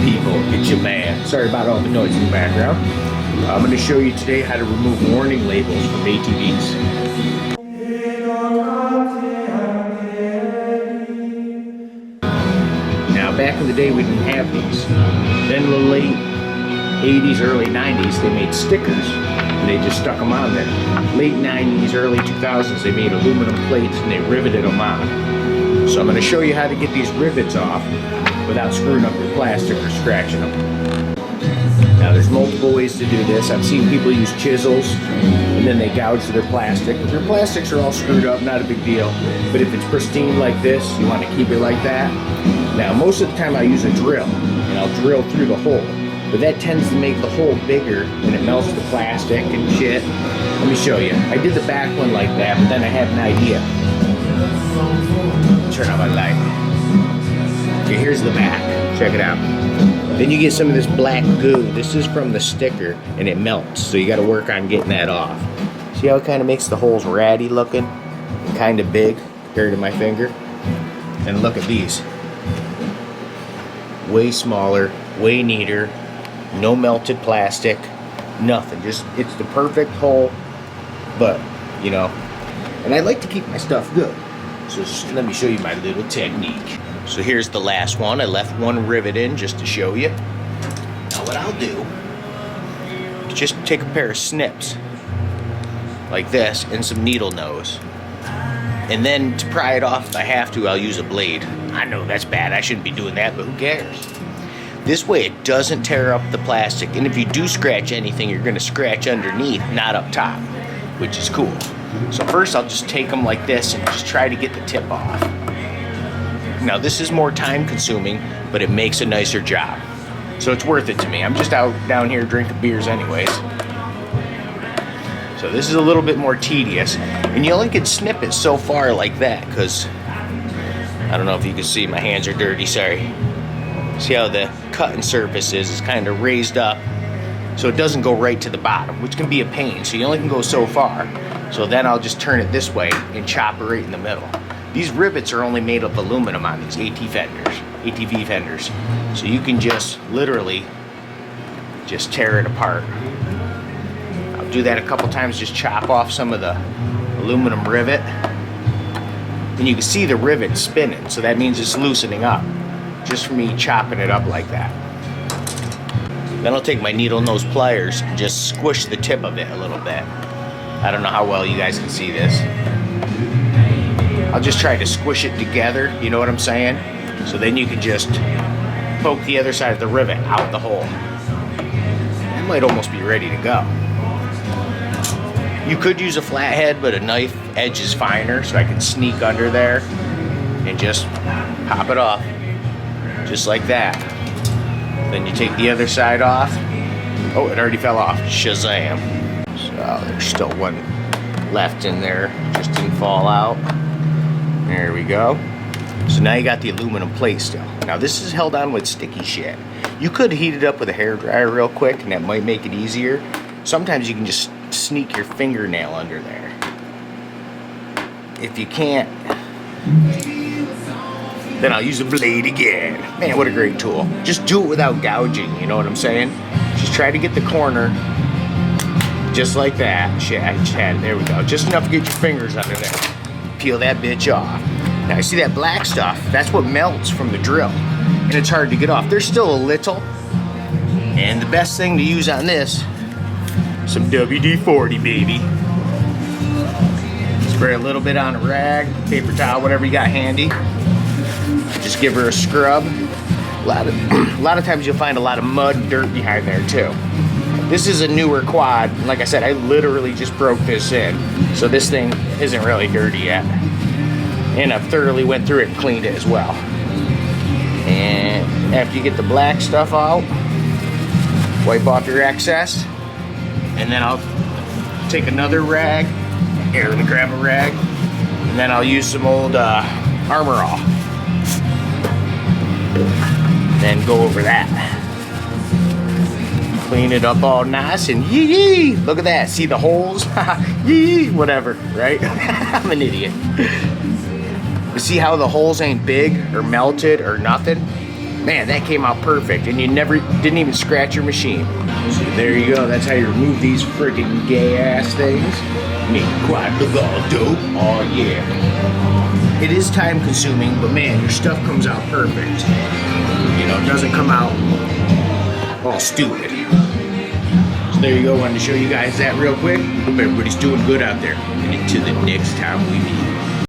people get you mad. Sorry about all the noise in the background. I'm going to show you today how to remove warning labels from ATVs. Now back in the day we didn't have these. Then in the late 80s, early 90s they made stickers and they just stuck them on there. Late 90s, early 2000s they made aluminum plates and they riveted them on. So I'm going to show you how to get these rivets off without screwing up your plastic or scratching them. Now there's multiple ways to do this. I've seen people use chisels and then they gouge their plastic. If your plastics are all screwed up, not a big deal. But if it's pristine like this, you want to keep it like that. Now most of the time I use a drill and I'll drill through the hole. But that tends to make the hole bigger and it melts the plastic and shit. Let me show you. I did the back one like that, but then I had an idea. Turn on my light. Okay, here's the back. Check it out. Then you get some of this black goo. This is from the sticker and it melts, so you got to work on getting that off. See how it kind of makes the holes ratty looking and kind of big compared to my finger? And look at these. Way smaller, way neater, no melted plastic, nothing. Just, it's the perfect hole, but, you know, and I like to keep my stuff good. So let me show you my little technique. So here's the last one. I left one rivet in just to show you. Now what I'll do is just take a pair of snips like this and some needle nose. And then to pry it off if I have to, I'll use a blade. I know that's bad. I shouldn't be doing that, but who cares? This way it doesn't tear up the plastic. And if you do scratch anything, you're going to scratch underneath, not up top, which is cool. So first I'll just take them like this and just try to get the tip off. Now this is more time consuming, but it makes a nicer job. So it's worth it to me. I'm just out down here drinking beers anyways. So this is a little bit more tedious. And you only can snip it so far like that because, I don't know if you can see, my hands are dirty, sorry. See how the cutting surface is kind of raised up so it doesn't go right to the bottom, which can be a pain. So you only can go so far. So then I'll just turn it this way and chop it right in the middle. These rivets are only made of aluminum on these ATV fenders. So you can just literally just tear it apart. I'll do that a couple times, just chop off some of the aluminum rivet. And you can see the rivet spinning, so that means it's loosening up. Just from me chopping it up like that. Then I'll take my needle nose pliers and just squish the tip of it a little bit. I don't know how well you guys can see this. I'll just try to squish it together, you know what I'm saying? So then you can just poke the other side of the rivet out the hole. It might almost be ready to go. You could use a flathead, but a knife edge is finer, so I can sneak under there and just pop it off. Just like that. Then you take the other side off. Oh, it already fell off. Shazam. So there's still one left in there. Just didn't fall out. There we go. So now you got the aluminum plate still. Now this is held on with sticky shit. You could heat it up with a hairdryer real quick and that might make it easier. Sometimes you can just sneak your fingernail under there. If you can't, then I'll use a blade again. Man, what a great tool. Just do it without gouging, you know what I'm saying? Just try to get the corner just like that. Shit, I just had it. There we go. Just enough to get your fingers under there. Peel that bitch off. Now you see that black stuff? That's what melts from the drill. And it's hard to get off. There's still a little. And the best thing to use on this, some WD-40, baby. Spray a little bit on a rag, paper towel, whatever you got handy. Just give her a scrub. A lot of times you'll find a lot of mud and dirt behind there too. This is a newer quad. Like I said, I literally just broke this in. So this thing isn't really dirty yet. And I've thoroughly went through it and cleaned it as well. And after you get the black stuff out, wipe off your excess. And then I'll take another rag. Here, let me grab a rag. And then I'll use some old Armor All. Then go over that. Clean it up all nice and yee. Look at that. See the holes? Yee. Whatever, right? I'm an idiot. But see how the holes ain't big or melted or nothing? Man, that came out perfect, and you didn't even scratch your machine. So there you go. That's how you remove these freaking gay ass things. Make quite the dope. Oh yeah. It is time consuming, but man, your stuff comes out perfect. You know, it doesn't come out all stupid. So there you go. Wanted to show you guys that real quick. Hope everybody's doing good out there. And until the next time we meet.